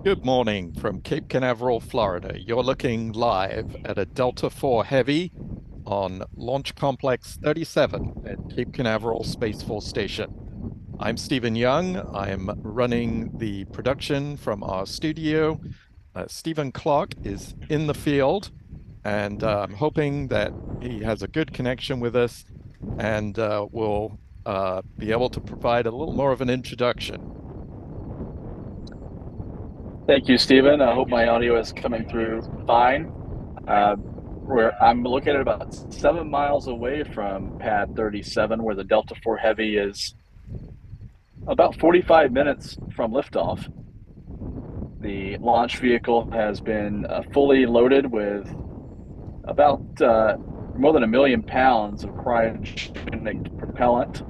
Good morning from Cape Canaveral, Florida. You're looking live at a Delta IV Heavy on Launch Complex 37 at Cape Canaveral Space Force Station. I'm Stephen Young. I'm running the production from our studio. Stephen Clark is in the field, and I'm hoping that he has a good connection with us and will be able to provide a little more of an introduction. Thank you, Stephen. I hope my audio is coming through fine. I'm located about 7 miles away from Pad 37, where the Delta IV Heavy is about 45 minutes from liftoff. The launch vehicle has been fully loaded with about more than 1 million pounds of cryogenic propellant,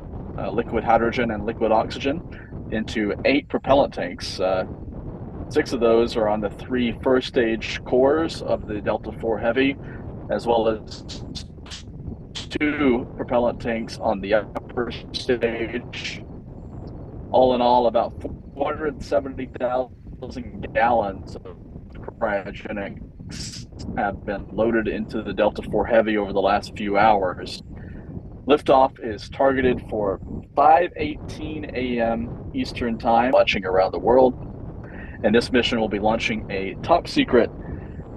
liquid hydrogen and liquid oxygen, into 8 propellant tanks. 6 of those are on the 3 first stage cores of the Delta IV Heavy, as well as 2 propellant tanks on the upper stage. All in all, about 470,000 gallons of cryogenics have been loaded into the Delta IV Heavy over the last few hours. Liftoff is targeted for 5:18 a.m. Eastern Time, watching around the world. And this mission will be launching a top secret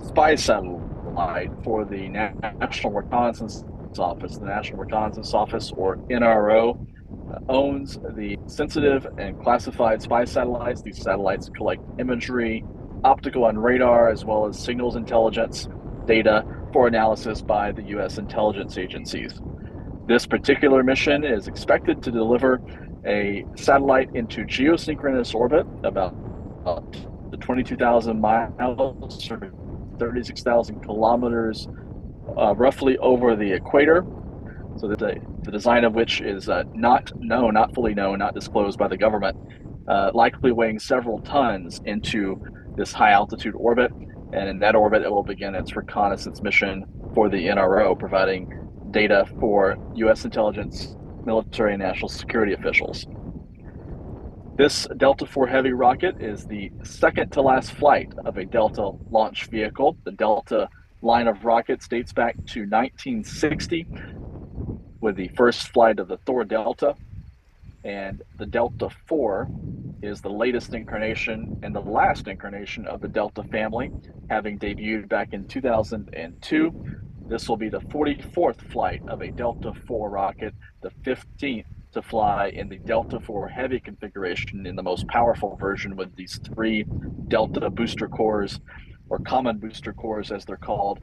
spy satellite for the National Reconnaissance Office. The National Reconnaissance Office, or NRO, owns the sensitive and classified spy satellites. These satellites collect imagery, optical and radar, as well as signals intelligence data for analysis by the U.S. intelligence agencies. This particular mission is expected to deliver a satellite into geosynchronous orbit about the 22,000 miles or 36,000 kilometers, roughly over the equator. So the design of which is not known, not fully known, not disclosed by the government, likely weighing several tons into this high altitude orbit. And in that orbit, it will begin its reconnaissance mission for the NRO, providing data for U.S. intelligence, military, and national security officials. This Delta IV Heavy rocket is the second to last flight of a Delta launch vehicle. The Delta line of rockets dates back to 1960 with the first flight of the Thor Delta, and the Delta IV is the latest incarnation and the last incarnation of the Delta family, having debuted back in 2002. This will be the 44th flight of a Delta IV rocket, the 15th to fly in the Delta IV Heavy configuration in the most powerful version with these 3 Delta booster cores, or common booster cores as they're called,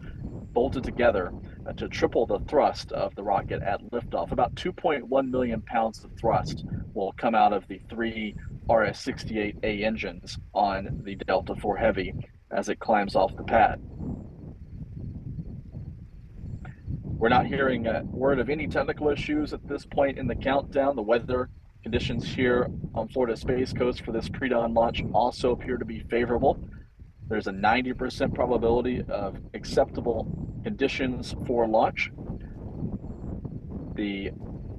bolted together to triple the thrust of the rocket at liftoff. About 2.1 million pounds of thrust will come out of the 3 RS-68A engines on the Delta IV Heavy as it climbs off the pad. We're not hearing a word of any technical issues at this point in the countdown. The weather conditions here on Florida Space Coast for this pre-dawn launch also appear to be favorable. There's a 90% probability of acceptable conditions for launch. The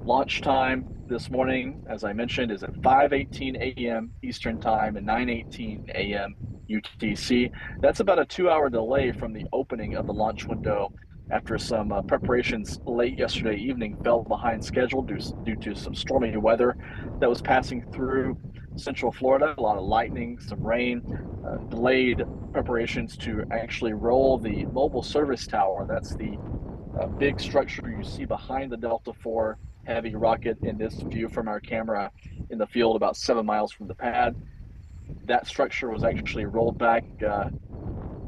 launch time this morning, as I mentioned, is at 5:18 a.m. Eastern Time and 9:18 a.m. UTC. That's about a 2-hour delay from the opening of the launch window after some preparations late yesterday evening fell behind schedule due to some stormy weather that was passing through Central Florida. A lot of lightning, some rain, delayed preparations to actually roll the mobile service tower. That's the big structure you see behind the Delta IV Heavy rocket in this view from our camera in the field about 7 miles from the pad. That structure was actually rolled back a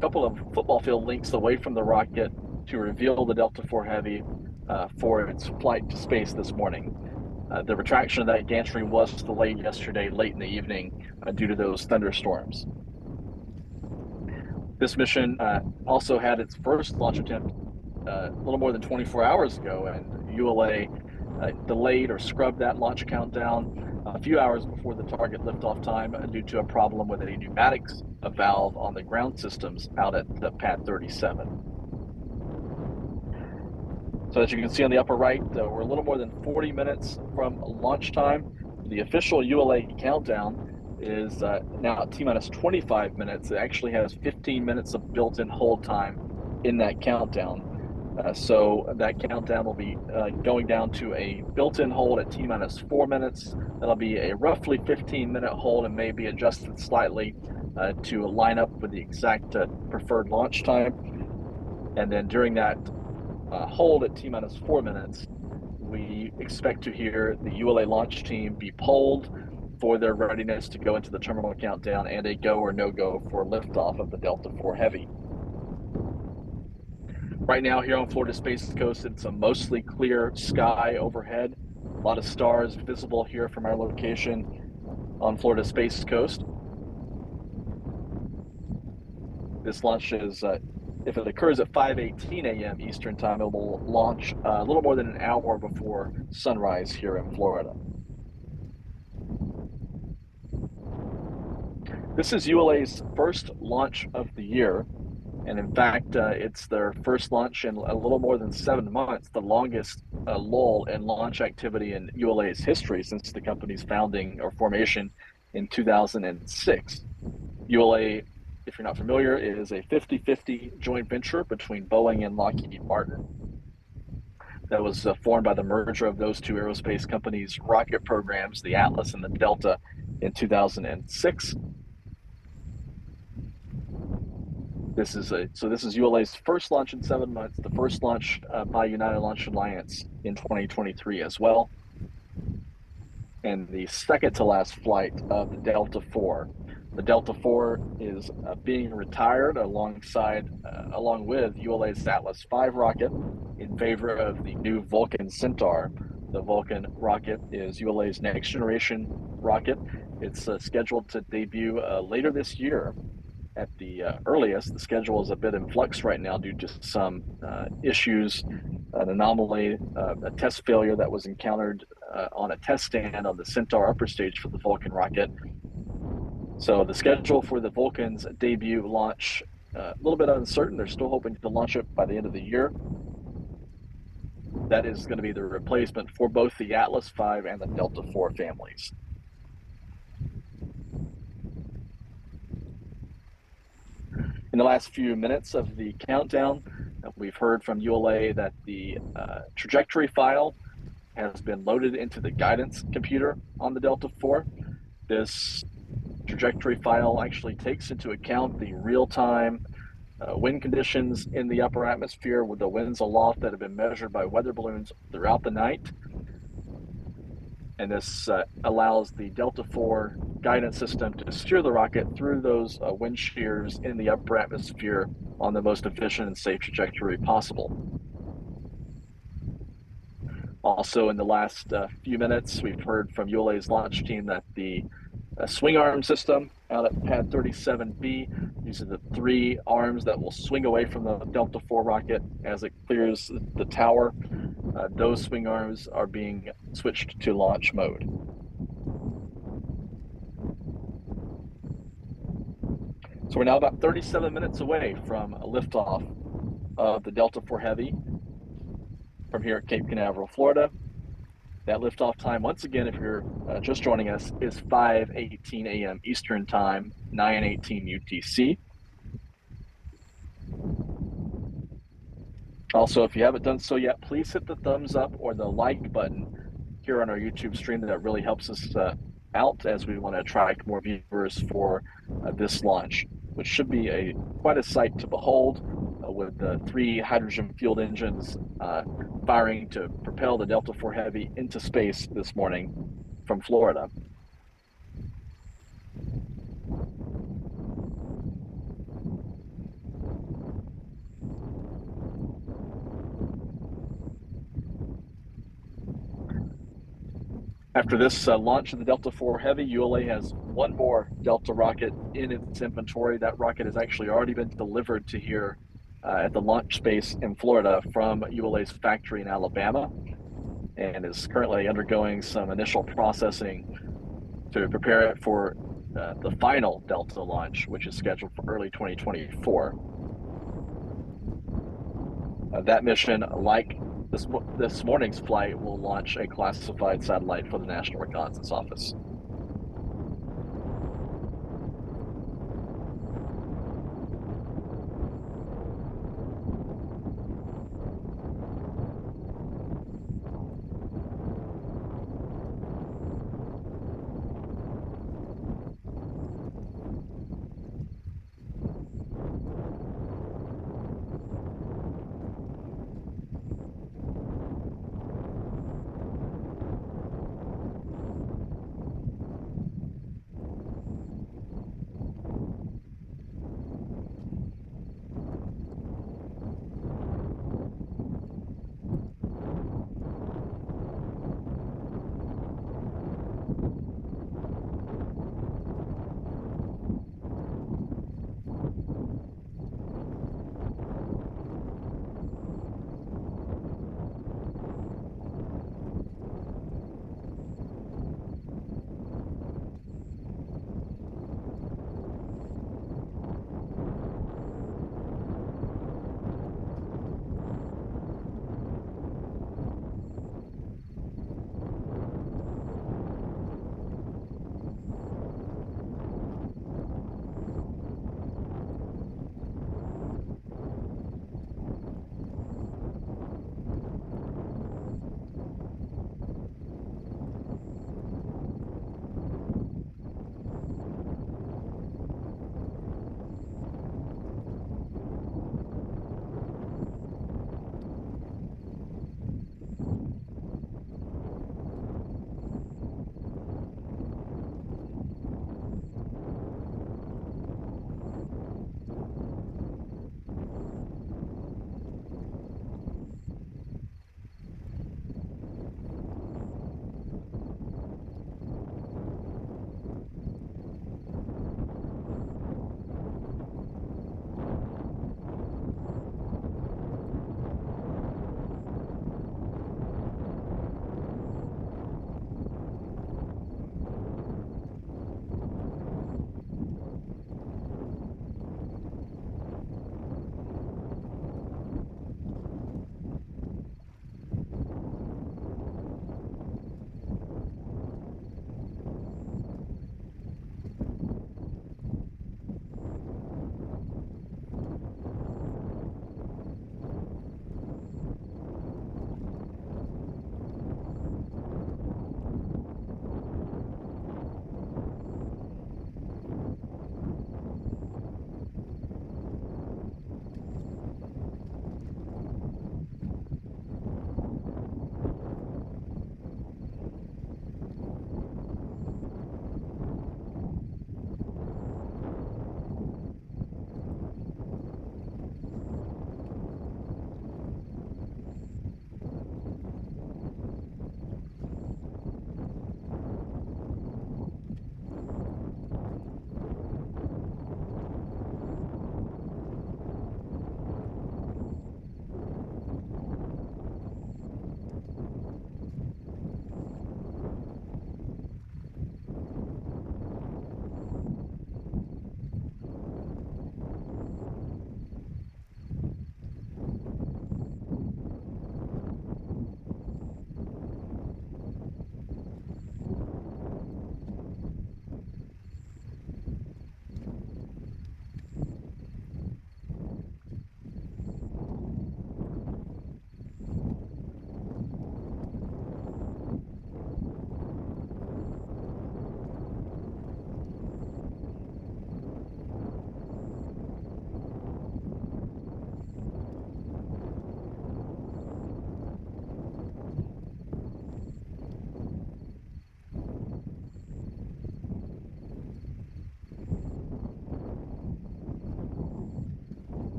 couple of football field lengths away from the rocket to reveal the Delta IV Heavy for its flight to space this morning. The retraction of that gantry was delayed yesterday late in the evening due to those thunderstorms. This mission also had its first launch attempt a little more than 24 hours ago, and ULA delayed or scrubbed that launch countdown a few hours before the target liftoff time due to a problem with a pneumatics valve on the ground systems out at Pad 37. So as you can see on the upper right, we're a little more than 40 minutes from launch time. The official ULA countdown is now at T-minus 25 minutes. It actually has 15 minutes of built-in hold time in that countdown. So that countdown will be going down to a built-in hold at T-minus 4 minutes. That'll be a roughly 15-minute hold and may be adjusted slightly to line up with the exact preferred launch time. And then during that hold at T-minus 4 minutes, we expect to hear the ULA launch team be polled for their readiness to go into the terminal countdown and a go or no-go for liftoff of the Delta IV Heavy. Right now here on Florida Space Coast, it's a mostly clear sky overhead. A lot of stars visible here from our location on Florida Space Coast. This launch is, if it occurs at 5:18 a.m. Eastern Time, it will launch a little more than an hour before sunrise here in Florida. This is ULA's first launch of the year, and in fact, it's their first launch in a little more than 7 months, the longest lull in launch activity in ULA's history since the company's founding or formation in 2006. ULA, if you're not familiar, is a 50-50 joint venture between Boeing and Lockheed Martin that was formed by the merger of those two aerospace companies' rocket programs, the Atlas and the Delta, in 2006. This is ULA's first launch in 7 months, the first launch by United Launch Alliance in 2023 as well, and the second to last flight of the Delta IV. The Delta IV is being retired along with ULA's Atlas V rocket in favor of the new Vulcan Centaur. The Vulcan rocket is ULA's next generation rocket. It's scheduled to debut later this year at the earliest. The schedule is a bit in flux right now due to some issues, an anomaly, a test failure that was encountered on a test stand on the Centaur upper stage for the Vulcan rocket. So the schedule for the Vulcan's debut launch, a little bit uncertain. They're still hoping to launch it by the end of the year. That is going to be the replacement for both the Atlas V and the Delta IV families. In the last few minutes of the countdown, we've heard from ULA that the trajectory file has been loaded into the guidance computer on the Delta IV. This trajectory file actually takes into account the real-time wind conditions in the upper atmosphere with the winds aloft that have been measured by weather balloons throughout the night. And this allows the Delta IV guidance system to steer the rocket through those wind shears in the upper atmosphere on the most efficient and safe trajectory possible. Also, in the last few minutes, we've heard from ULA's launch team that the swing arm system out at pad 37B, these are the 3 arms that will swing away from the Delta IV rocket as it clears the tower. Those swing arms are being switched to launch mode. So we're now about 37 minutes away from a liftoff of the Delta IV Heavy from here at Cape Canaveral, Florida. That liftoff time, once again, if you're just joining us, is 5:18 a.m. Eastern Time, 9:18 UTC. Also, if you haven't done so yet, please hit the thumbs up or the like button here on our YouTube stream. That really helps us out as we want to attract more viewers for this launch, which should be quite a sight to behold with the 3 hydrogen-fueled engines firing to propel the Delta IV Heavy into space this morning from Florida. After this launch of the Delta IV Heavy, ULA has one more Delta rocket in its inventory. That rocket has actually already been delivered to here at the launch space in Florida from ULA's factory in Alabama, and is currently undergoing some initial processing to prepare it for the final Delta launch, which is scheduled for early 2024. That mission, like this morning's flight, will launch a classified satellite for the National Reconnaissance Office.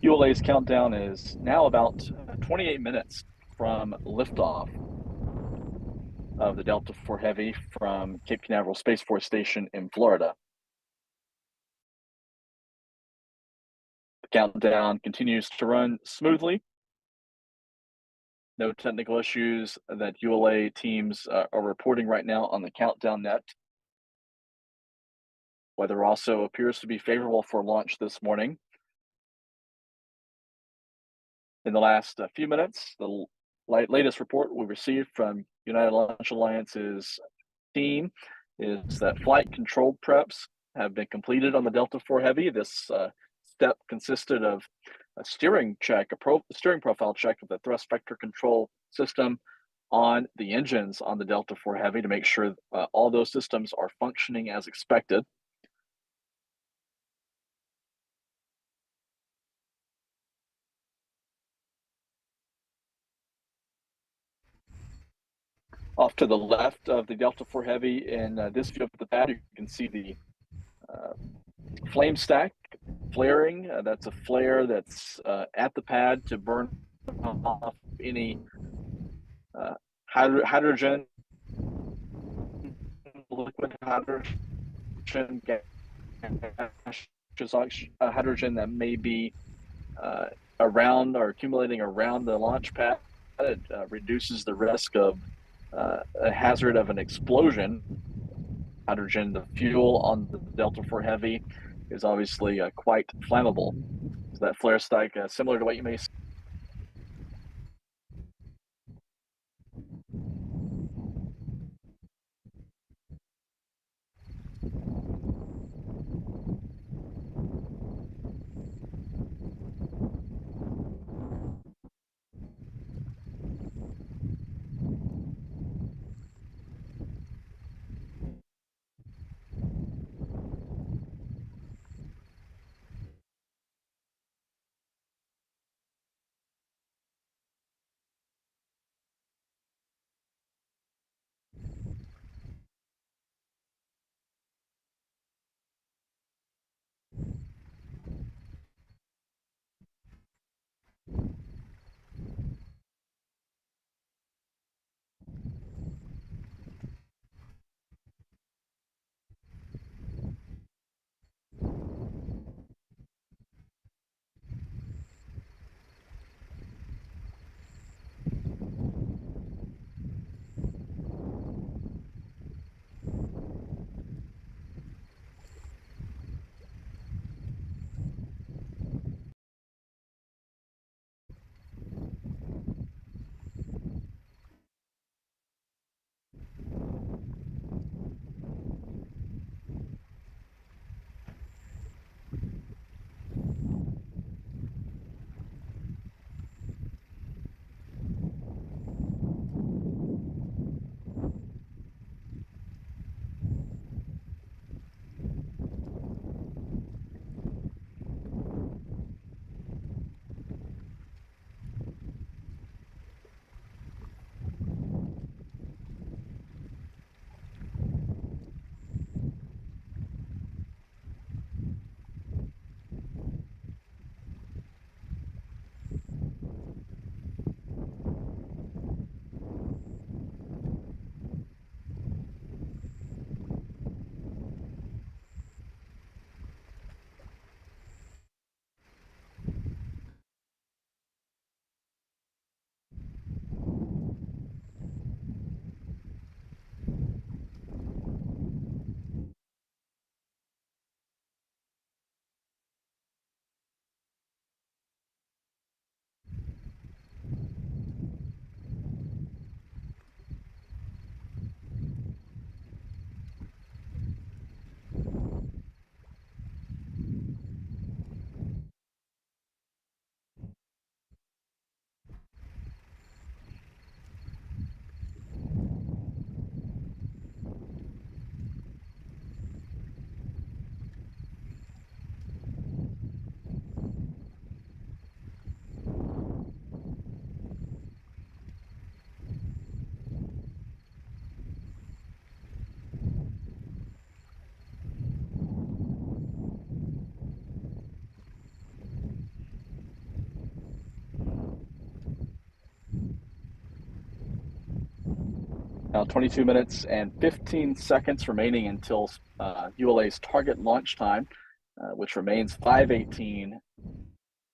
ULA's countdown is now about 28 minutes from liftoff of the Delta IV Heavy from Cape Canaveral Space Force Station in Florida. The countdown continues to run smoothly. No technical issues that ULA teams are reporting right now on the countdown net. Weather also appears to be favorable for launch this morning. In the last few minutes, the latest report we received from United Launch Alliance's team is that flight control preps have been completed on the Delta IV Heavy. This step consisted of a steering check, steering profile check of the thrust vector control system on the engines on the Delta IV Heavy to make sure all those systems are functioning as expected. Off to the left of the Delta IV Heavy in this view of the pad, you can see the flame stack flaring. That's a flare that's at the pad to burn off any hydrogen, liquid hydrogen, hydrogen that may be around or accumulating around the launch pad. It reduces the risk of a hazard of an explosion. Hydrogen, the fuel on the Delta IV Heavy, is obviously quite flammable. So that flare stack, similar to what you may see Now 22 minutes and 15 seconds remaining until ULA's target launch time, which remains 5:18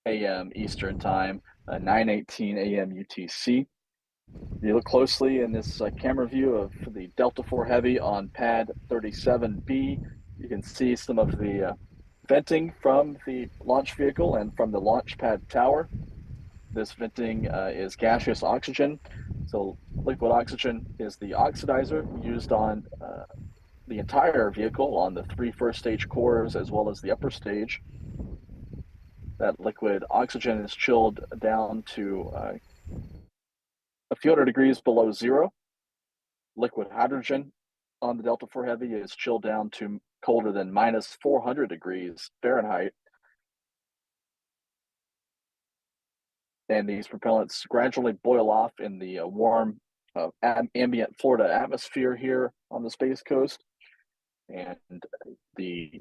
a.m. Eastern Time, 9:18 a.m. UTC. If you look closely in this camera view of the Delta IV Heavy on pad 37B, you can see some of the venting from the launch vehicle and from the launch pad tower. This venting is gaseous oxygen. So liquid oxygen is the oxidizer used on the entire vehicle, on the three first stage cores as well as the upper stage. That liquid oxygen is chilled down to a few hundred degrees below zero. Liquid hydrogen on the Delta IV Heavy is chilled down to colder than minus 400 degrees Fahrenheit. And these propellants gradually boil off in the warm ambient Florida atmosphere here on the Space Coast. And the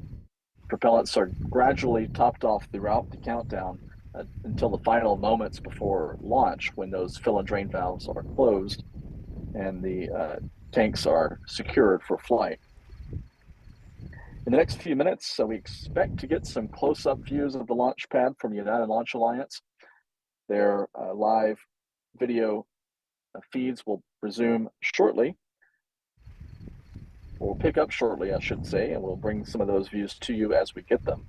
propellants are gradually topped off throughout the countdown until the final moments before launch, when those fill and drain valves are closed and the tanks are secured for flight. In the next few minutes, we expect to get some close-up views of the launch pad from the United Launch Alliance. Their live video feeds will resume shortly, or will pick up shortly, I should say, and we'll bring some of those views to you as we get them.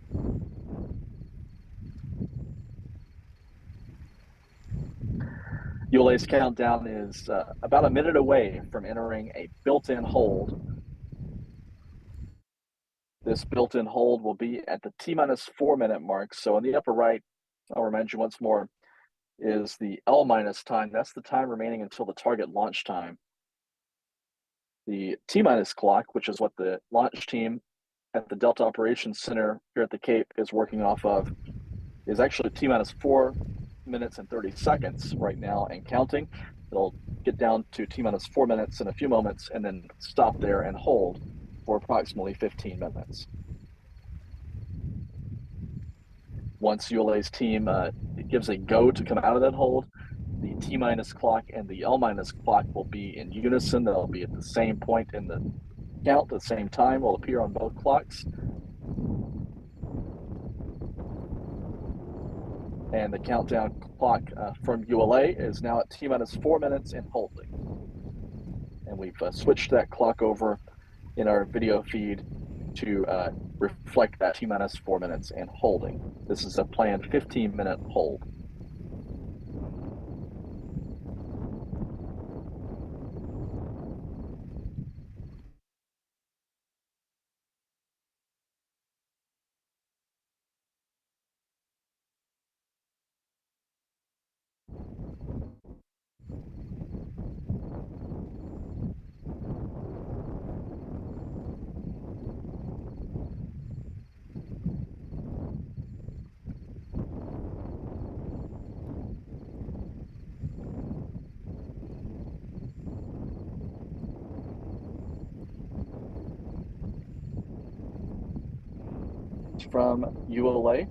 ULA's countdown is about a minute away from entering a built-in hold. This built-in hold will be at the T-minus 4-minute mark. So in the upper right, I'll remind you once more, is the L- time. That's the time remaining until the target launch time. The T- clock, which is what the launch team at the Delta Operations Center here at the Cape is working off of, is actually T-minus 4 minutes and 30 seconds right now and counting. It'll get down to T-minus 4 minutes in a few moments and then stop there and hold for approximately 15 minutes. Once ULA's team gives a go to come out of that hold, the T- clock and the L- clock will be in unison. They'll be at the same point in the count, at the same time, will appear on both clocks. And the countdown clock from ULA is now at T-minus 4 minutes and holding. And we've switched that clock over in our video feed to reflect that T-minus 4 minutes and holding. This is a planned 15-minute hold. From ULA,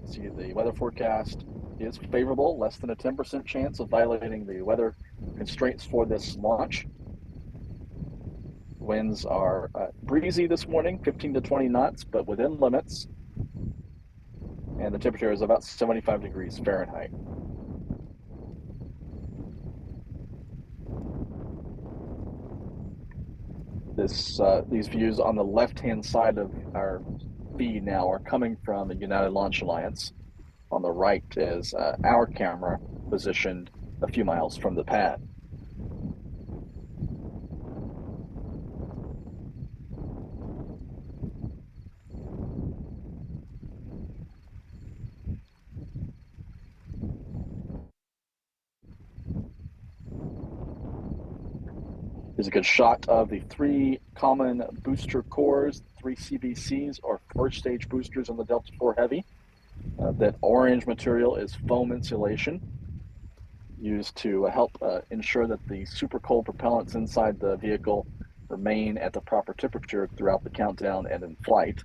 see the weather forecast is favorable, less than a 10% chance of violating the weather constraints for this launch. Winds are breezy this morning, 15 to 20 knots, but within limits. And the temperature is about 75 degrees Fahrenheit. These views on the left-hand side of our feed now are coming from the United Launch Alliance. On the right is our camera positioned a few miles from the pad. Here's a good shot of the three common booster cores, three CBCs, or first stage boosters on the Delta IV Heavy. That orange material is foam insulation, used to help ensure that the super cold propellants inside the vehicle remain at the proper temperature throughout the countdown and in flight.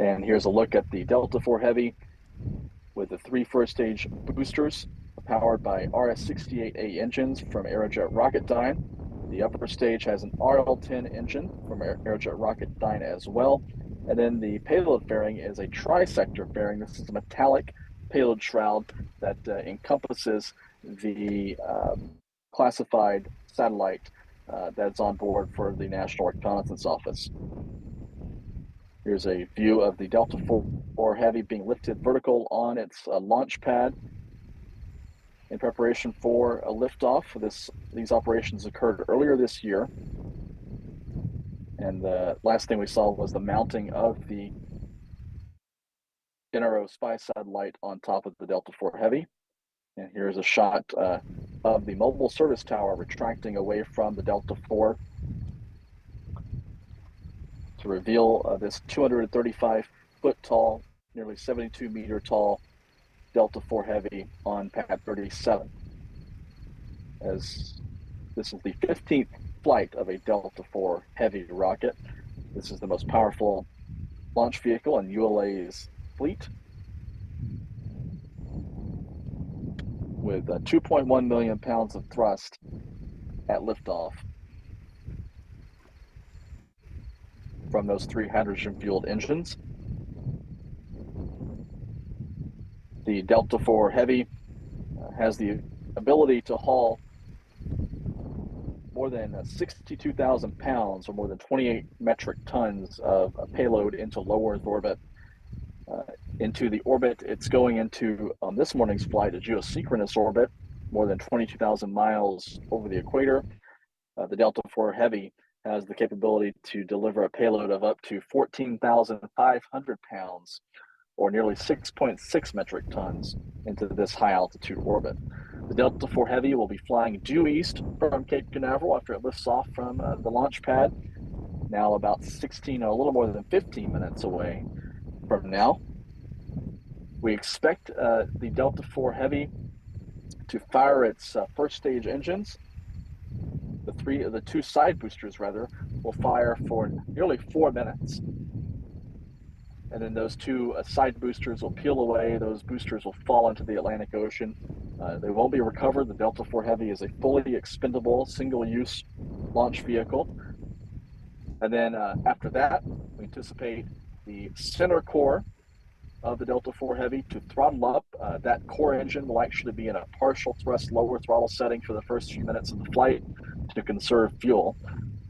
And here's a look at the Delta IV Heavy with the 3 first-stage boosters powered by RS-68A engines from Aerojet Rocketdyne. The upper stage has an RL-10 engine from Aerojet Rocketdyne as well. And then the payload fairing is a tri-sector fairing. This is a metallic payload shroud that encompasses the classified satellite that's on board for the National Reconnaissance Office. Here's a view of the Delta IV Heavy being lifted vertical on its launch pad in preparation for a liftoff. These operations occurred earlier this year. And the last thing we saw was the mounting of the NRO spy satellite on top of the Delta IV Heavy. And here's a shot of the mobile service tower retracting away from the Delta IV to reveal this 235-foot tall, nearly 72-meter tall Delta IV Heavy on pad 37. As this is the 15th flight of a Delta IV Heavy rocket. This is the most powerful launch vehicle in ULA's fleet, with 2.1 million pounds of thrust at liftoff from those 3 hydrogen-fueled engines. The Delta IV Heavy has the ability to haul more than 62,000 pounds, or more than 28 metric tons of payload into low Earth orbit. Into the orbit it's going into on this morning's flight, a geosynchronous orbit, more than 22,000 miles over the equator. The Delta IV Heavy has the capability to deliver a payload of up to 14,500 pounds, or nearly 6.6 metric tons, into this high altitude orbit. The Delta IV Heavy will be flying due east from Cape Canaveral after it lifts off from the launch pad, now about 16, a little more than 15 minutes away from now. We expect the Delta IV Heavy to fire its first stage engines. The two side boosters, rather, will fire for nearly 4 minutes. And then those two side boosters will peel away. Those boosters will fall into the Atlantic Ocean. They won't be recovered. The Delta IV Heavy is a fully expendable, single-use launch vehicle. And then after that, we anticipate the center core of the Delta IV Heavy to throttle up. That core engine will actually be in a partial thrust lower throttle setting for the first few minutes of the flight to conserve fuel.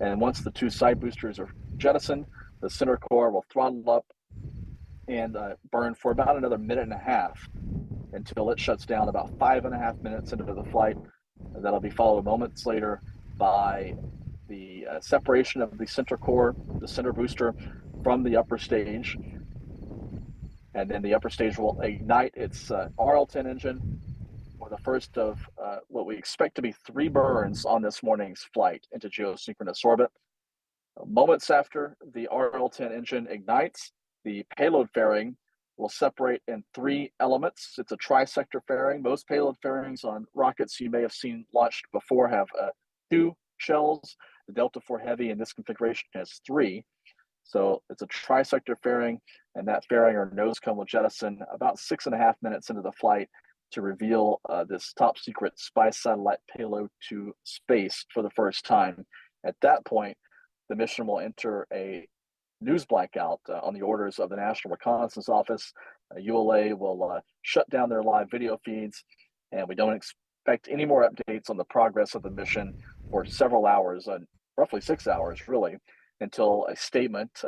And once the two side boosters are jettisoned, the center core will throttle up and burn for about another minute and a half until it shuts down about 5.5 minutes into the flight. And that'll be followed moments later by the separation of the center core, the center booster, from the upper stage. And then the upper stage will ignite its RL-10 engine for the first of what we expect to be 3 burns on this morning's flight into geosynchronous orbit. Moments after the RL-10 engine ignites, the payload fairing will separate in 3 elements. It's a tri-sector fairing. Most payload fairings on rockets you may have seen launched before have 2 shells. The Delta IV Heavy in this configuration has 3. So it's a tri-sector fairing, and that fairing or nose cone will jettison about 6.5 minutes into the flight to reveal this top secret spy satellite payload to space for the first time. At that point, the mission will enter a news blackout on the orders of the National Reconnaissance Office. ULA will shut down their live video feeds, and we don't expect any more updates on the progress of the mission for several hours, roughly 6 hours, really, until a statement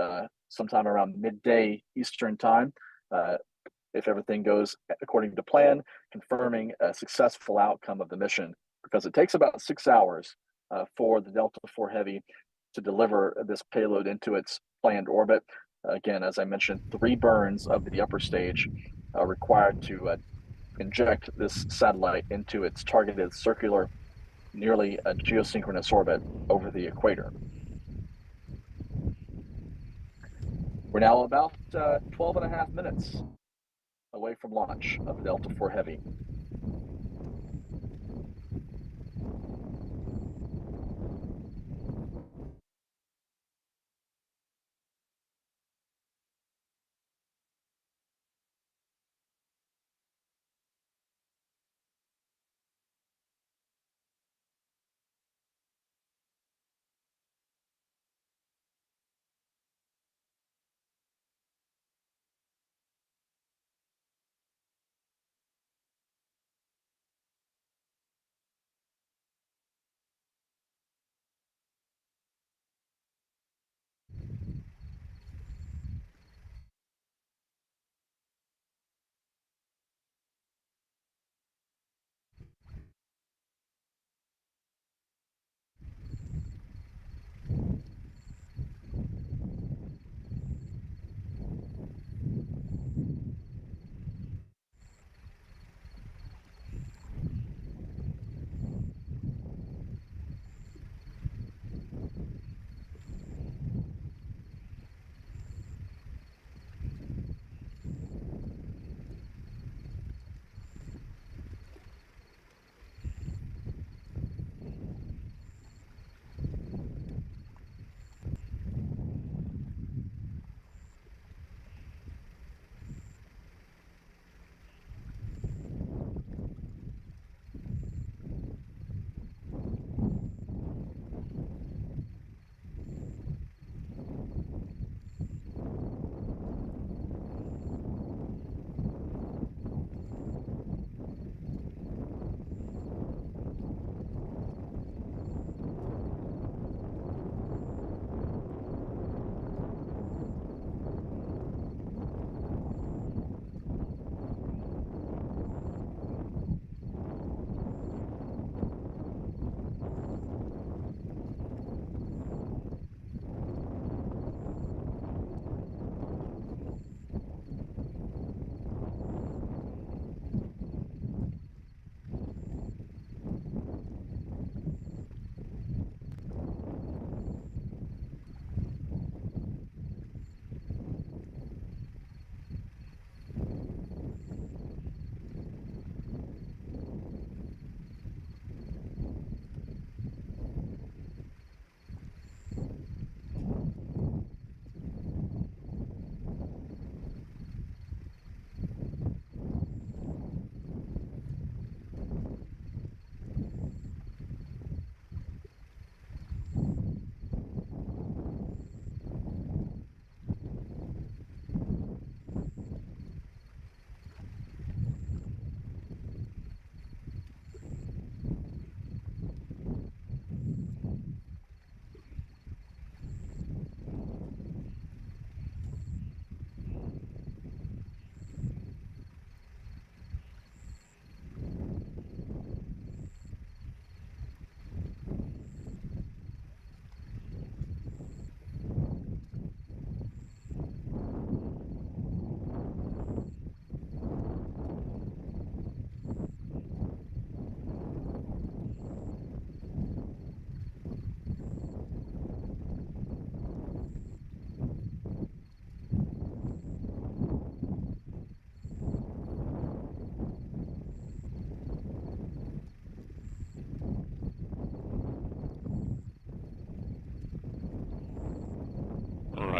sometime around midday Eastern time, if everything goes according to plan, confirming a successful outcome of the mission, because it takes about 6 hours for the Delta IV Heavy to deliver this payload into its planned orbit. Again, as I mentioned, 3 burns of the upper stage are required to inject this satellite into its targeted circular, nearly a geosynchronous orbit over the equator. We're now about 12.5 minutes away from launch of the Delta IV Heavy.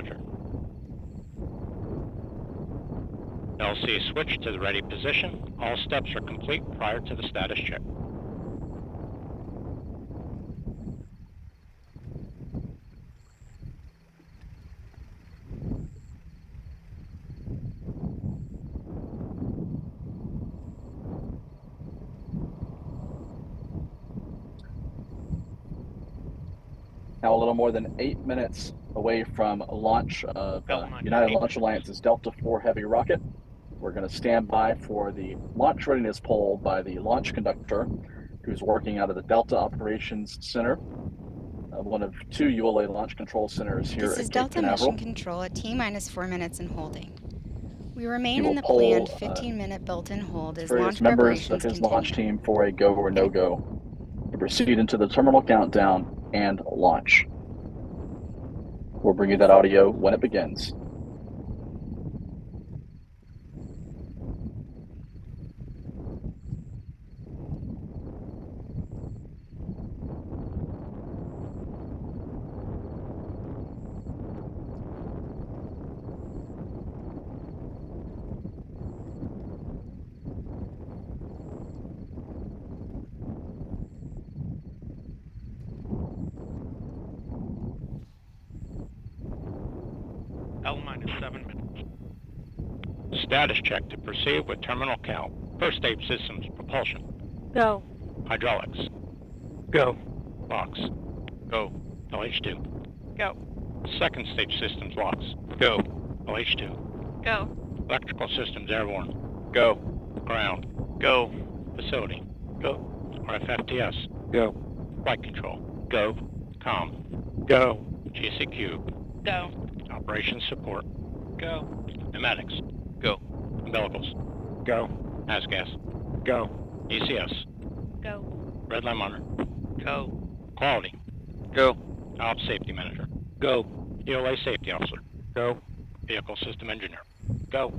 Roger. LC switch to the ready position. All steps are complete prior to the status check. Now a little more than 8 minutes away from launch of United Launch Alliance's Delta IV Heavy rocket. We're going to stand by for the launch readiness poll by the launch conductor, who's working out of the Delta Operations Center, one of 2 ULA launch control centers here This at is Cape Delta Canaveral. Mission Control at T-minus 4 minutes and holding. We remain He in will the poll, planned 15-minute built-in hold as various launch members of preparations his continue. launch team for a go or no-go to proceed into the terminal countdown and launch. We'll bring you that audio when it begins. L-7 minutes. Status check to proceed with terminal count. First stage systems, propulsion. Go. Hydraulics. Go. Locks. Go. LH2. Go. Second stage systems, locks. Go. LH2. Go. Electrical systems, airborne. Go. Ground. Go. Facility. Go. RFFTS. Go. Flight control. Go. Com. Go. GCQ. Go. Operations support. Go. Pneumatics. Go. Umbilicals. Go. ASGAS. Go. ECS. Go. Red line monitor. Go. Quality. Go. Ops safety manager. Go. ELA safety officer. Go. Vehicle system engineer. Go.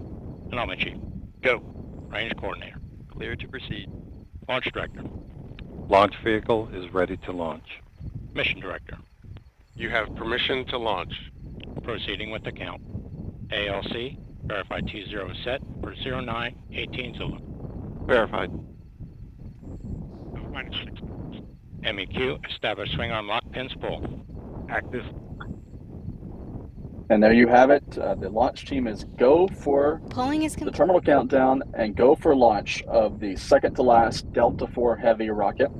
Anomaly chief. Go. Range coordinator. Clear to proceed. Launch director. Launch vehicle is ready to launch. Mission director. You have permission to launch. Proceeding with the count. ALC, verify T0 is set for 0918 Zulu. Verified. -6. MEQ, establish swing arm lock pins pull. Active. And there you have it. The launch team is go for Polling is the complete. terminal countdown and go for launch of the second to last Delta IV Heavy rocket.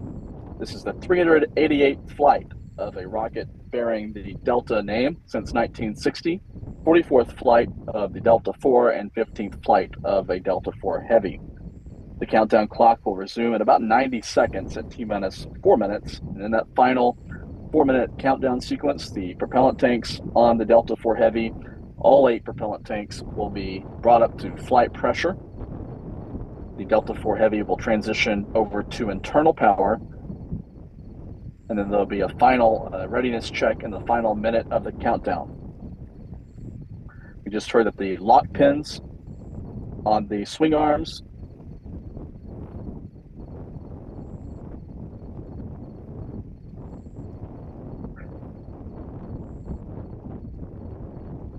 This is the 388th flight of a rocket bearing the Delta name since 1960, 44th flight of the Delta IV, and 15th flight of a Delta IV Heavy. The countdown clock will resume in about 90 seconds at T-minus 4 minutes. And in that final 4-minute countdown sequence, the propellant tanks on the Delta IV Heavy, all 8 propellant tanks, will be brought up to flight pressure. The Delta IV Heavy will transition over to internal power, and then there'll be a final readiness check in the final minute of the countdown. We just heard that the lock pins on the swing arms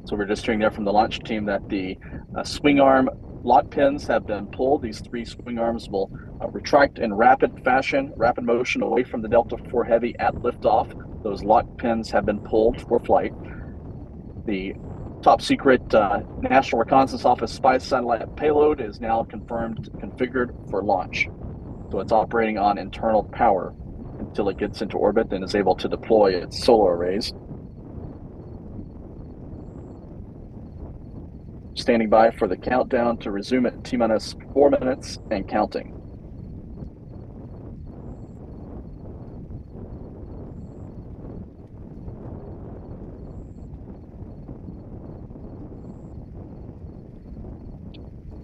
So we're just hearing there from the launch team that the swing arm lock pins have been pulled. These 3 swing arms will retract in rapid motion away from the Delta IV Heavy at liftoff. Those lock pins have been pulled for flight. The top secret National Reconnaissance Office spy satellite payload is now configured for launch. So it's operating on internal power until it gets into orbit and is able to deploy its solar arrays. Standing by for the countdown to resume at T-minus 4 minutes and counting.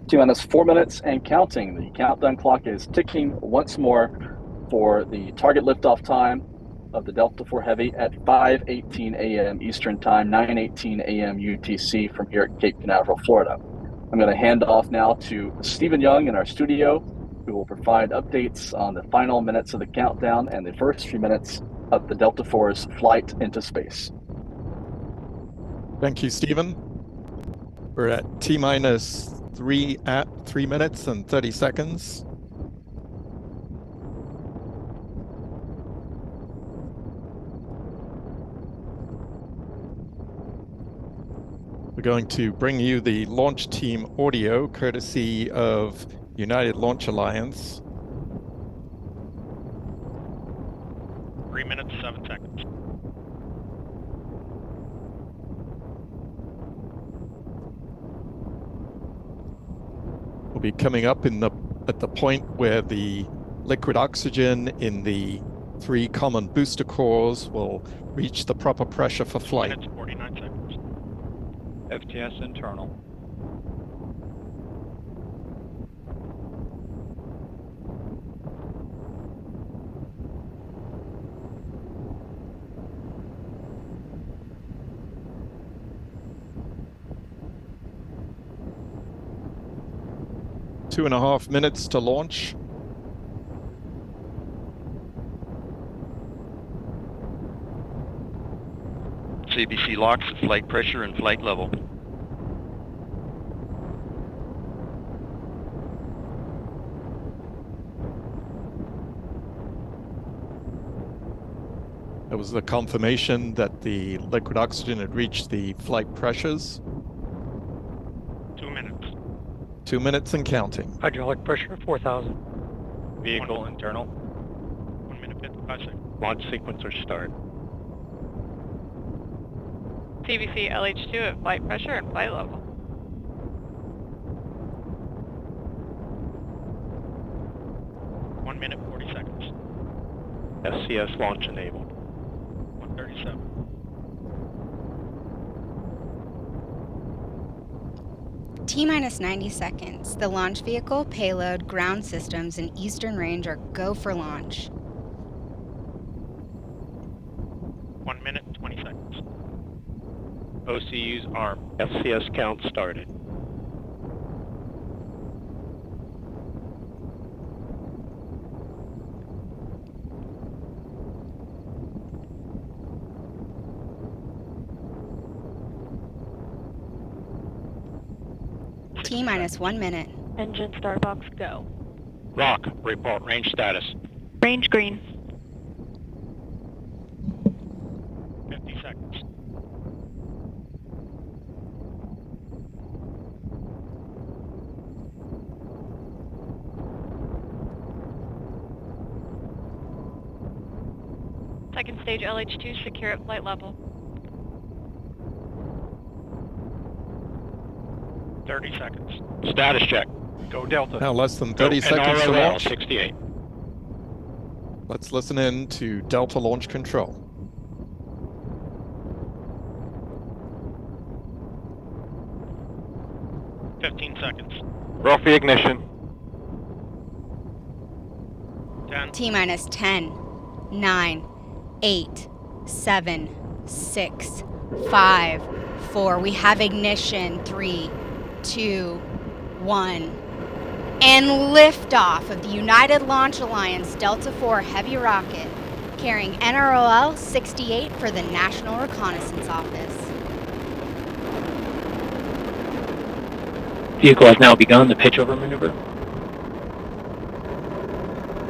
T-minus 4 minutes and counting. The countdown clock is ticking once more for the target liftoff time of the Delta IV Heavy at 5:18 a.m. Eastern Time, 9:18 a.m. UTC from here at Cape Canaveral, Florida. I'm going to hand off now to Stephen Young in our studio, who will provide updates on the final minutes of the countdown and the first few minutes of the Delta IV's flight into space. Thank you, Stephen. We're at T-minus 3 minutes and 30 seconds. We're going to bring you the launch team audio courtesy of United Launch Alliance. 3 minutes, 7 seconds. We'll be coming up at the point where the liquid oxygen in the 3 common booster cores will reach the proper pressure for flight. 2 minutes, 49 seconds. FTS internal. Two and a half minutes to launch. CBC locks at flight pressure and flight level. That was the confirmation that the liquid oxygen had reached the flight pressures. 2 minutes. 2 minutes and counting. Hydraulic pressure, 4,000. Vehicle internal. 1 minute, 55 seconds. Launch sequencer start. CBC LH2 at flight pressure and flight level. 1 minute, 40 seconds. SCS launch enabled. 137. T-minus 90 seconds. The launch vehicle, payload, ground systems, and eastern range are go for launch. 1 minute, 20 seconds. OCU's arm. SCS count started. T-minus 1 minute. Engine start box go. Rock, report range status. Range green. 50 seconds. Second stage LH2 secure at flight level. 30 seconds. Status check. Go Delta. Now less than 30 Go seconds to NRLL, launch. 68. Let's listen in to Delta Launch Control. Seconds. Roll for ignition. 10. T-minus 10, 9, 8, 7, 6, 5, 4. We have ignition. 3, 2, 1. And liftoff of the United Launch Alliance Delta IV Heavy rocket, carrying NROL 68 for the National Reconnaissance Office. Vehicle has now begun the pitchover maneuver.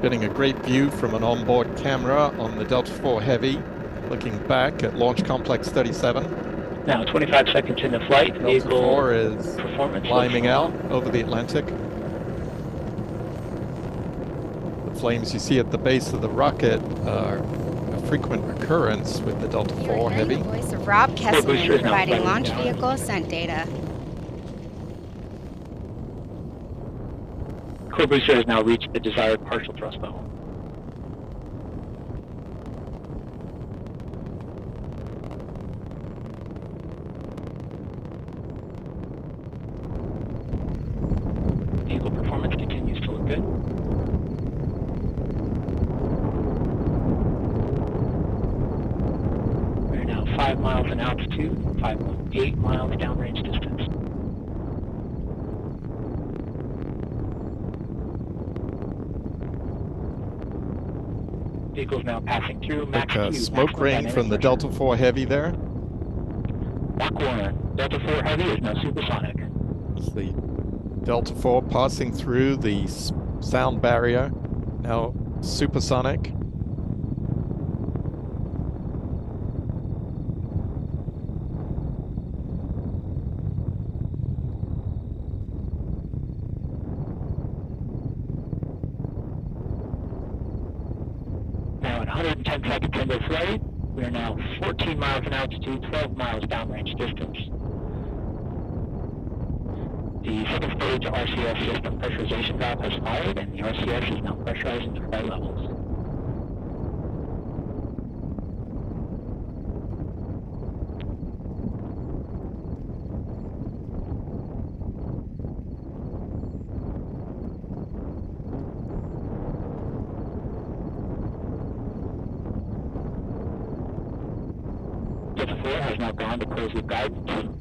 Getting a great view from an onboard camera on the Delta IV Heavy, looking back at Launch Complex 37. Now 25 seconds into flight. Delta Vehicle IV is performance climbing out over the Atlantic. The flames you see at the base of the rocket are a frequent recurrence with the Delta You are IV hearing Heavy. the voice of Rob booster is Kesselman now providing firing launch down. vehicle ascent data. Core booster has now reached the desired partial thrust level. Vehicle performance continues to look good. We are now 5 miles in altitude, 5.8 miles downrange distance. Vehicles now passing through max Like Q, smoke maximum rain dynamic from the pressure. Delta IV Heavy there. Mach 1. Delta 4 Heavy is now supersonic. It's the Delta 4 passing through the sound barrier, now supersonic. Now at 110 seconds into flight, we are now 14 miles in altitude, 12 miles downrange distance. The second stage RCS system pressurization valve has fired, and the RCS is now pressurizing to flight levels. Delta 4 has now gone to close loop guidance.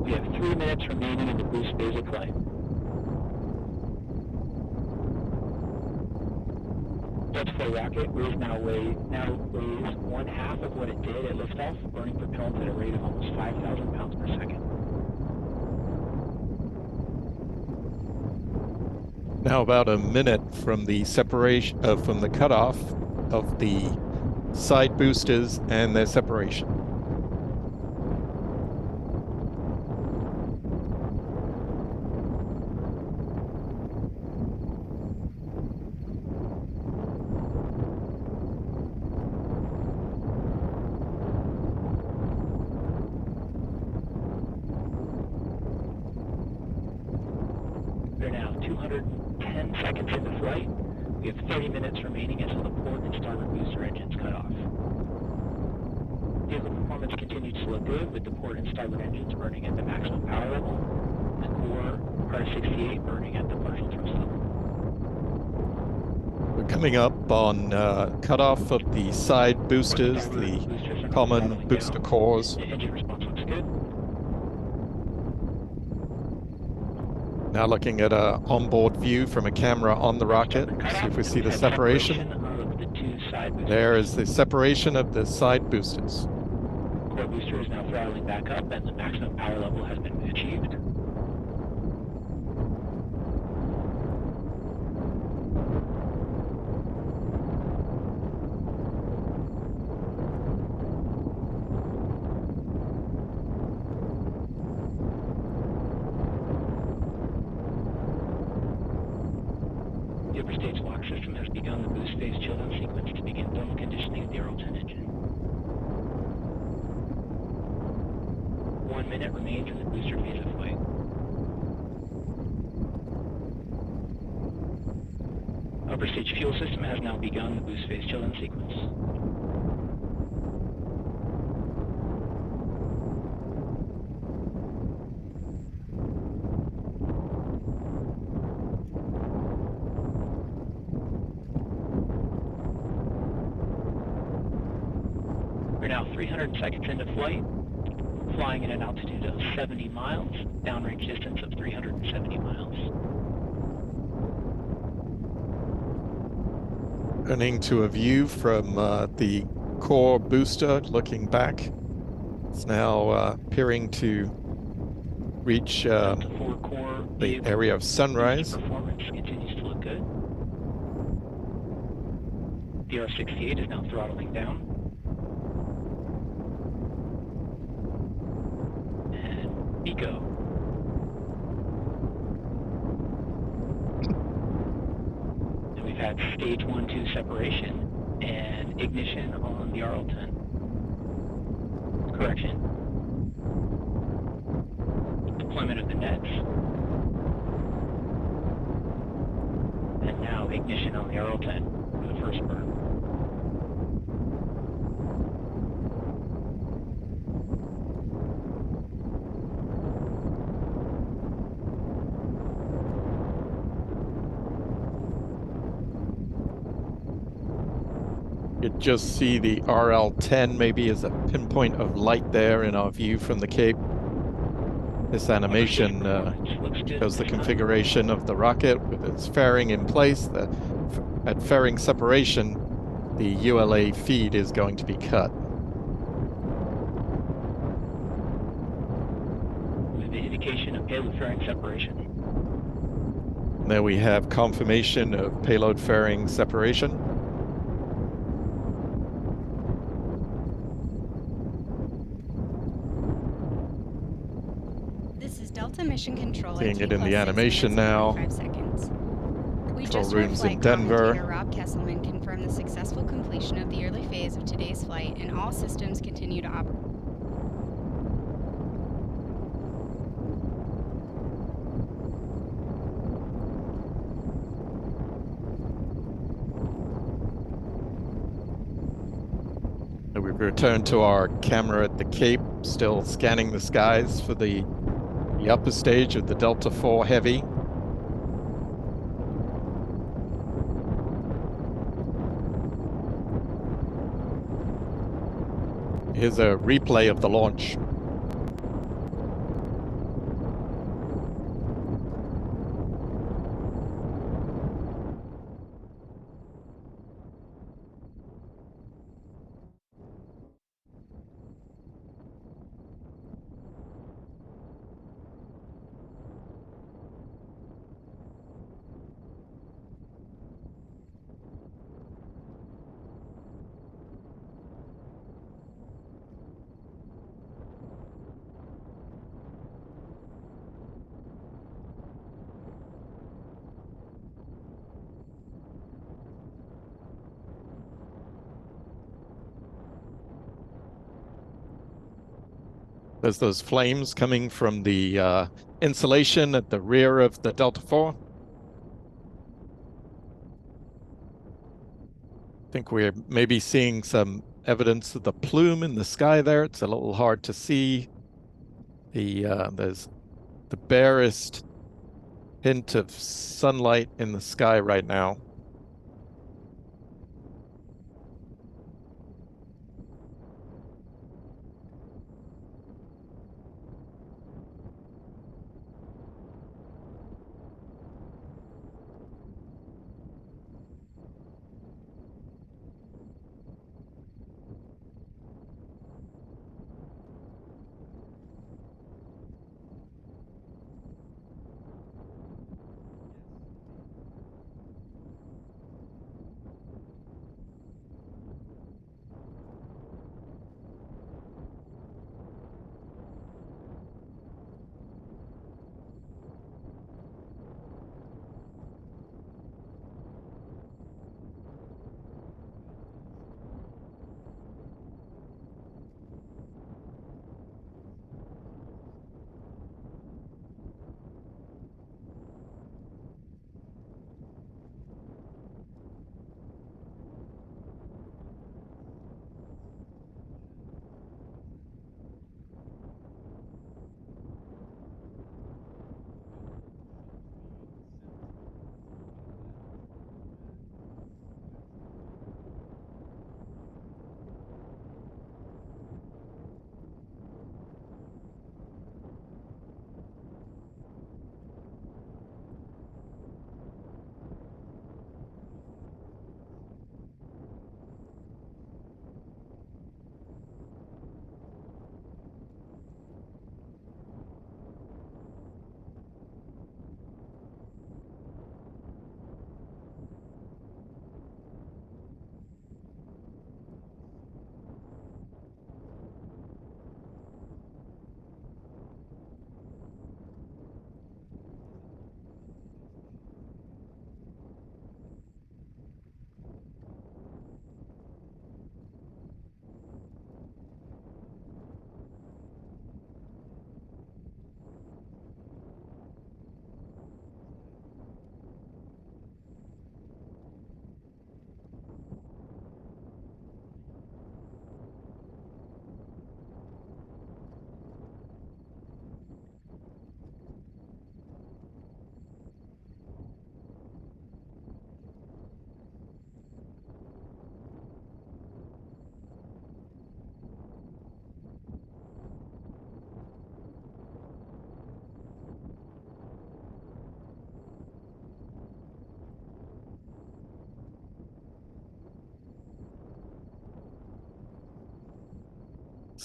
We have 3 minutes remaining in the boost phase of flight. Delta 4 rocket now weighs 1/2 of what it did at liftoff, burning propellant at a rate of almost 5,000 pounds per second. Now about a minute from the separation, from the cutoff of the side boosters and their separation. We're now 210 seconds into flight. We have 30 minutes remaining until the port and starboard booster engines cut off. Vehicle performance continues to look good, with the port and starboard engines burning at the maximum power level, the core R68 burning at the partial thrust level. We're coming up on cutoff of the side boosters, the common booster cores. Engine response looks good. Now looking at a onboard view from a camera on the rocket, see if we see the separation. Of the two side boosters. There is the separation of the side boosters. Core booster is now throttling back up, and the maximum power level has been achieved. The upper stage lock system has begun the boost phase chill-down sequence to begin thermal conditioning of the R10 engine. 1 minute remains in the booster phase of flight. Upper stage fuel system has now begun the boost phase chill-down sequence. We're now 300 seconds into flight, flying at an altitude of 70 miles, downrange distance of 370 miles. Turning to a view from the core booster, looking back. It's now appearing to reach the area of sunrise. Performance continues to look good. The R68 is now throttling down. Eco. And we've had stage 1-2 separation and ignition on the RL-10. Correction. Deployment of the nets. And now ignition on the RL-10 for the first burn. You just see the RL-10 maybe as a pinpoint of light there in our view from the Cape. This animation shows the configuration of the rocket with its fairing in place. At fairing separation, the ULA feed is going to be cut. With the indication of payload fairing separation. And there we have confirmation of payload fairing separation. This is Delta Mission Control. Seeing it in the animation now. Control rooms in Denver. Rob Kesselman confirmed the successful completion of the early phase of today's flight, and all systems continue to operate. We've returned to our camera at the Cape, still scanning the skies for the upper stage of the Delta IV Heavy. Here's a replay of the launch. There's those flames coming from the insulation at the rear of the Delta IV. I think we're maybe seeing some evidence of the plume in the sky there. It's a little hard to see. There's the barest hint of sunlight in the sky right now.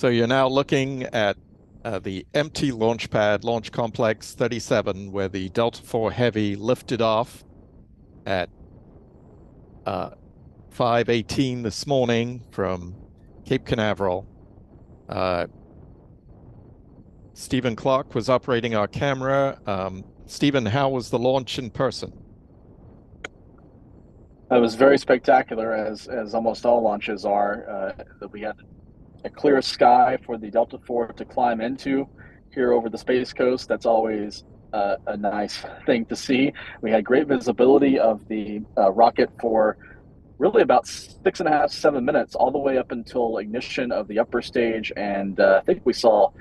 So you're now looking at the empty launch pad, Launch Complex 37, where the Delta IV Heavy lifted off at 5:18 this morning from Cape Canaveral. Stephen Clark was operating our camera. Stephen, how was the launch in person? It was very spectacular, as almost all launches are. That we had a clear sky for the Delta IV to climb into here over the Space Coast. That's always a nice thing to see. We had great visibility of the rocket for really about 6.5, 7 minutes, all the way up until ignition of the upper stage. And I think we saw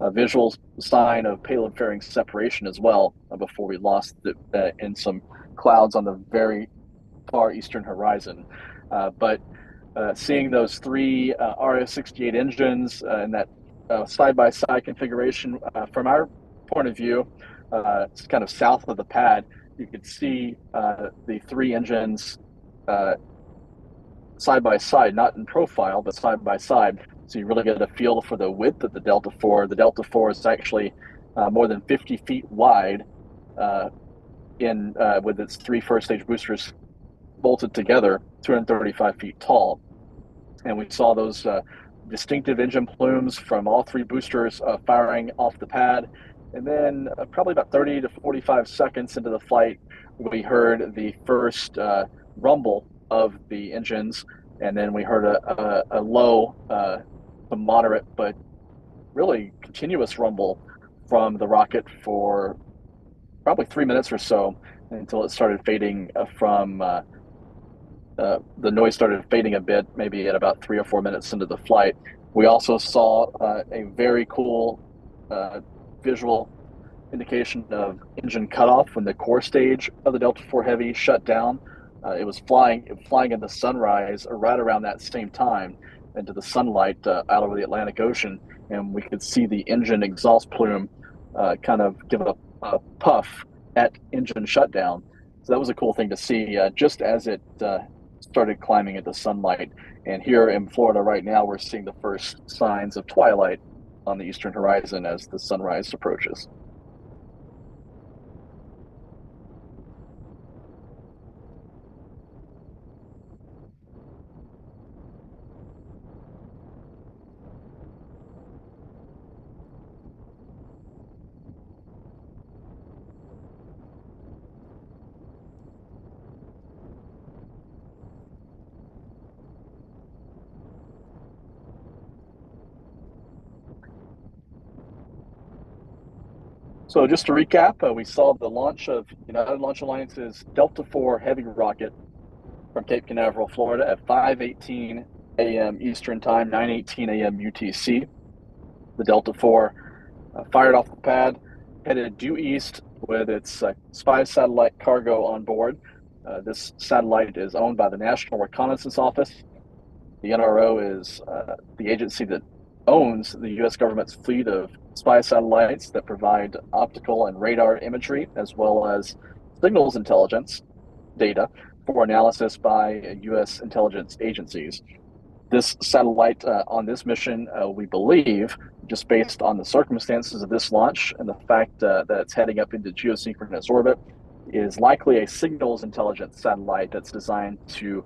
a visual sign of payload fairing separation as well before we lost it in some clouds on the very far eastern horizon. But seeing those three RS-68 engines in that side-by-side configuration, from our point of view, it's kind of south of the pad, you could see the three engines side by side, not in profile, but side by side. So you really get a feel for the width of the Delta IV. The Delta IV is actually more than 50 feet wide with its three first stage boosters bolted together, 235 feet tall. And we saw those distinctive engine plumes from all three boosters firing off the pad. And then probably about 30 to 45 seconds into the flight, we heard the first rumble of the engines, and then we heard a low to moderate but really continuous rumble from the rocket for probably 3 minutes or so, until it started fading the noise started fading a bit, maybe at about 3 or 4 minutes into the flight. We also saw a very cool visual indication of engine cutoff when the core stage of the Delta IV Heavy shut down. It was flying in the sunrise right around that same time into the sunlight out over the Atlantic Ocean, and we could see the engine exhaust plume kind of give a puff at engine shutdown. So that was a cool thing to see just as it started climbing into sunlight. And here in Florida right now, we're seeing the first signs of twilight on the eastern horizon as the sunrise approaches. So just to recap, we saw the launch of United Launch Alliance's Delta IV Heavy rocket from Cape Canaveral, Florida at 5:18 a.m. Eastern Time, 9:18 a.m. UTC. The Delta IV fired off the pad, headed due east with its spy satellite cargo on board. This satellite is owned by the National Reconnaissance Office. The NRO is the agency that owns the U.S. government's fleet of spy satellites that provide optical and radar imagery, as well as signals intelligence data for analysis by U.S. intelligence agencies. This satellite on this mission, we believe, just based on the circumstances of this launch and the fact that it's heading up into geosynchronous orbit, is likely a signals intelligence satellite that's designed to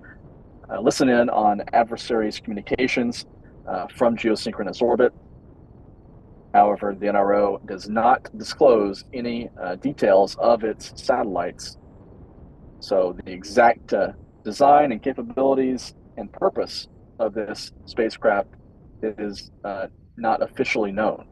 listen in on adversaries' communications from geosynchronous orbit. However, the NRO does not disclose any details of its satellites. So the exact design and capabilities and purpose of this spacecraft is not officially known.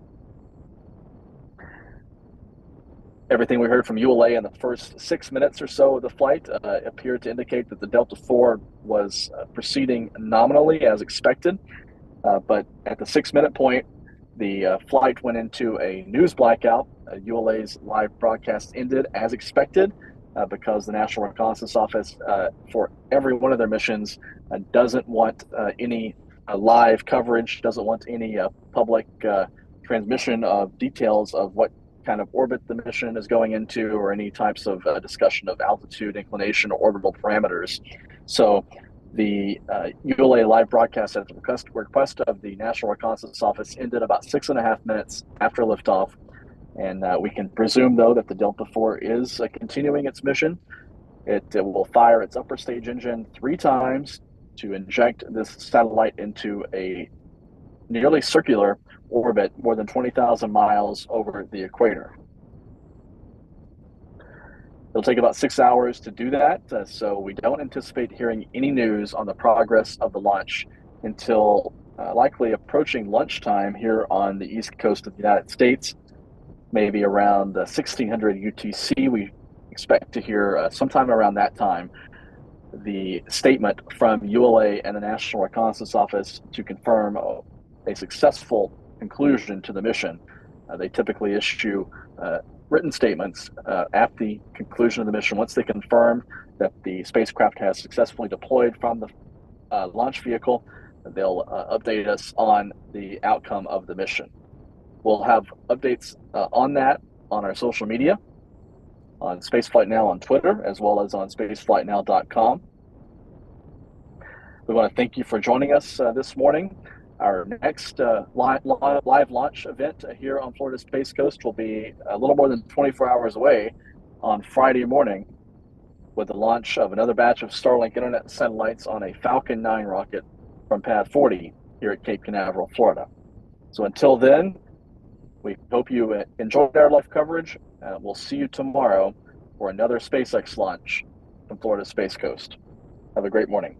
Everything we heard from ULA in the first 6 minutes or so of the flight appeared to indicate that the Delta IV was proceeding nominally as expected. But at the 6-minute point, the flight went into a news blackout. ULA's live broadcast ended as expected because the National Reconnaissance Office, for every one of their missions, doesn't want any live coverage, doesn't want any public transmission of details of what kind of orbit the mission is going into, or any types of discussion of altitude, inclination, or orbital parameters. So The ULA live broadcast at the request of the National Reconnaissance Office ended about 6.5 minutes after liftoff. And we can presume, though, that the Delta IV is continuing its mission. It will fire its upper stage engine 3 times to inject this satellite into a nearly circular orbit more than 20,000 miles over the equator. It'll take about 6 hours to do that, so we don't anticipate hearing any news on the progress of the launch until likely approaching lunchtime here on the east coast of the United States, maybe around 1600 UTC. We expect to hear sometime around that time the statement from ULA and the National Reconnaissance Office to confirm a successful conclusion to the mission. They typically issue written statements at the conclusion of the mission. Once they confirm that the spacecraft has successfully deployed from the launch vehicle, they'll update us on the outcome of the mission. We'll have updates on that on our social media, on Spaceflight Now on Twitter, as well as on spaceflightnow.com. We want to thank you for joining us this morning. Our next live launch event here on Florida Space Coast will be a little more than 24 hours away on Friday morning with the launch of another batch of Starlink internet satellites on a Falcon 9 rocket from Pad 40 here at Cape Canaveral, Florida. So until then, we hope you enjoyed our live coverage. We'll see you tomorrow for another SpaceX launch from Florida Space Coast. Have a great morning.